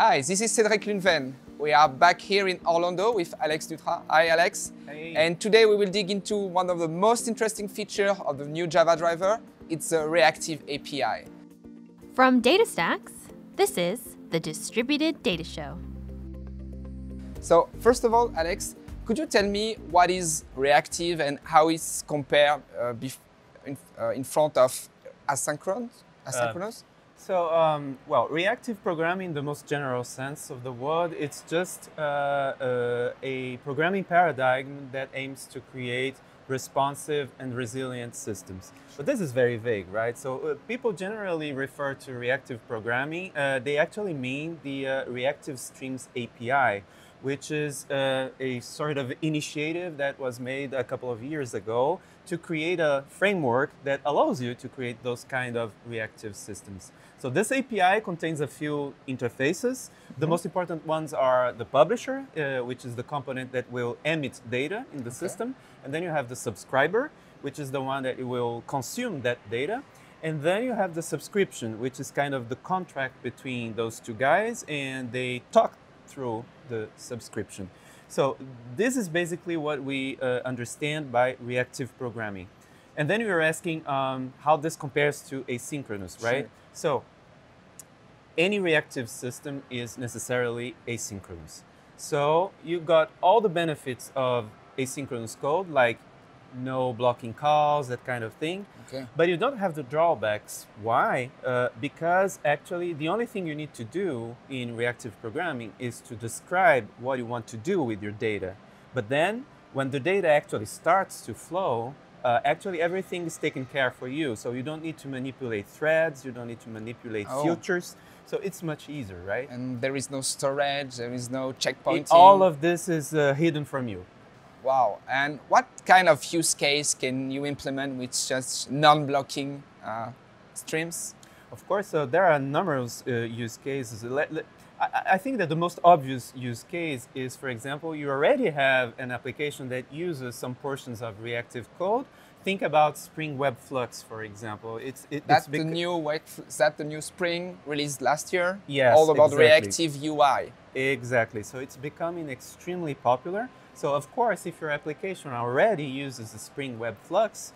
Hi, this is Cédric Lunven. We are back here in Orlando with Alex Dutra. Hi, Alex. Hey. And today we will dig into one of the most interesting features of the new Java driver. It's the Reactive API. From DataStax, this is the Distributed Data Show. So, first of all, Alex, could you tell me what is reactive and how it's compared in front of asynchronous? Well, reactive programming, in the most general sense of the word, it's just a programming paradigm that aims to create responsive and resilient systems. But this is very vague, right? So people generally refer to reactive programming. They actually mean the Reactive Streams API, which is a sort of initiative that was made a couple of years ago to create a framework that allows you to create those kind of reactive systems. So this API contains a few interfaces. The most important ones are the publisher, which is the component that will emit data in the system. And then you have the subscriber, which is the one that will consume that data. And then you have the subscription, which is kind of the contract between those two guys, and they talk through the subscription. So this is basically what we understand by reactive programming. And then we were asking how this compares to asynchronous, right? Sure. So any reactive system is necessarily asynchronous. So you got all the benefits of asynchronous code, like no blocking calls, that kind of thing. Okay. But you don't have the drawbacks. Why? Because actually the only thing you need to do in reactive programming is to describe what you want to do with your data. But then when the data actually starts to flow, actually everything is taken care for you. So you don't need to manipulate threads, you don't need to manipulate filters. So it's much easier, right? And there is no storage, there is no checkpointing. All of this is hidden from you. Wow. And what kind of use case can you implement with just non-blocking streams? Of course, there are numerous use cases. I think that the most obvious use case is, for example, you already have an application that uses some portions of reactive code. Think about Spring Web Flux, for example. That's the new Spring released last year? Yes, all about exactly. reactive UI. Exactly. So it's becoming extremely popular. So of course, if your application already uses the Spring Web Flux,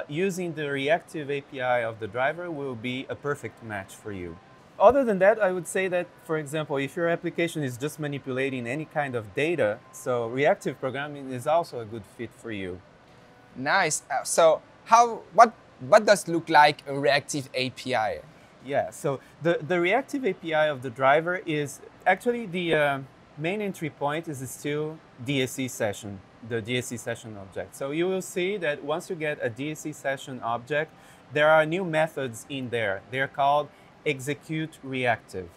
using the reactive API of the driver will be a perfect match for you. Other than that, I would say that, for example, if your application is just manipulating any kind of data, so reactive programming is also a good fit for you. Nice. So what does look like a reactive API? Yeah, so the reactive API of the driver is actually the main entry point is still DSE session, the DSE session object. So you will see that once you get a DSE session object, there are new methods in there. They're called ExecuteReactive.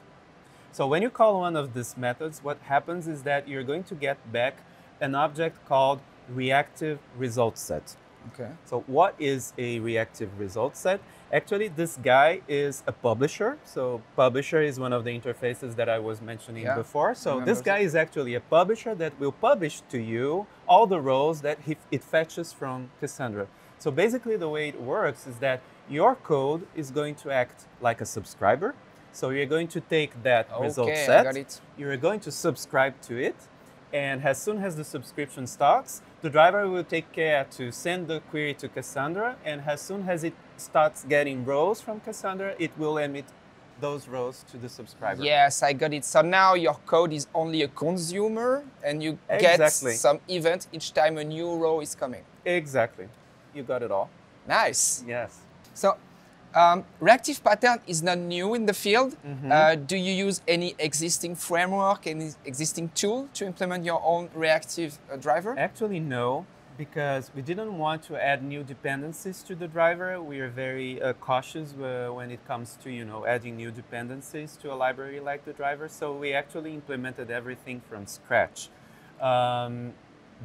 So when you call one of these methods, what happens is that you're going to get back an object called ReactiveResultSet. Okay. So what is a ReactiveResultSet? Actually, this guy is a publisher. So publisher is one of the interfaces that I was mentioning before. So this guy is actually a publisher that will publish to you all the rows that it fetches from Cassandra. So basically the way it works is that your code is going to act like a subscriber. So you're going to take that result set, you're going to subscribe to it, and as soon as the subscription starts, the driver will take care to send the query to Cassandra, and as soon as it starts getting rows from Cassandra, it will emit those rows to the subscriber. Yes, I got it. So now your code is only a consumer, and you get some event each time a new row is coming. Exactly. You got it all. Nice. Yes. So reactive pattern is not new in the field. Do you use any existing framework, any existing tool to implement your own reactive driver? Actually, no, because we didn't want to add new dependencies to the driver. We are very cautious when it comes to adding new dependencies to a library like the driver. So we actually implemented everything from scratch.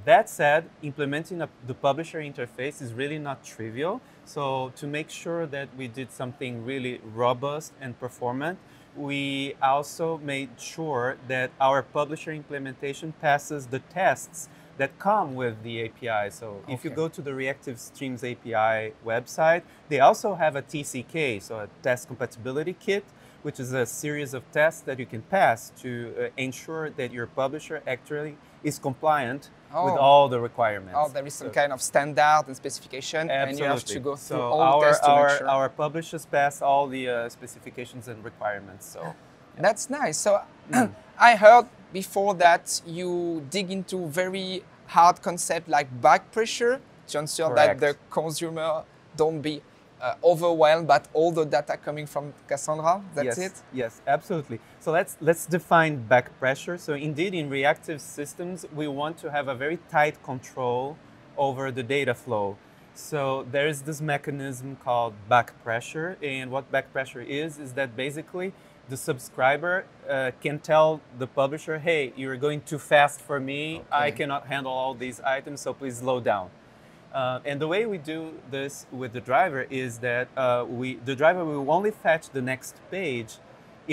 That said, implementing the publisher interface is really not trivial. So to make sure that we did something really robust and performant, we also made sure that our publisher implementation passes the tests that come with the API. So if you go to the Reactive Streams API website, they also have a TCK, so a test compatibility kit, which is a series of tests that you can pass to ensure that your publisher actually is compliant with all the requirements. Oh, there is some kind of standard and specification, absolutely. and you have to go through so all the tests to make sure. Our publishers pass all the specifications and requirements. So that's nice. So I heard before that you dig into very hard concept like backpressure to ensure that the consumer don't be overwhelmed by all the data coming from Cassandra. That's it? Yes, absolutely. So let's define backpressure. So indeed, in reactive systems, we want to have a very tight control over the data flow. So there is this mechanism called backpressure, and what backpressure is that basically the subscriber can tell the publisher, hey, you're going too fast for me. I cannot handle all these items, so please slow down. And the way we do this with the driver is that the driver will only fetch the next page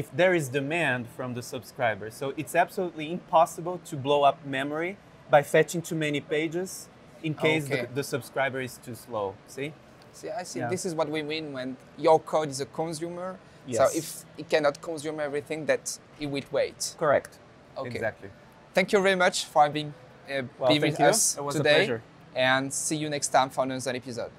if there is demand from the subscriber. So it's absolutely impossible to blow up memory by fetching too many pages in case the subscriber is too slow. See? See, I see. Yeah. This is what we mean when your code is a consumer. Yes. So if it cannot consume everything, that it will wait. Correct. Okay. Exactly. Thank you very much for being with us It was today. a pleasure. And see you next time for another episode.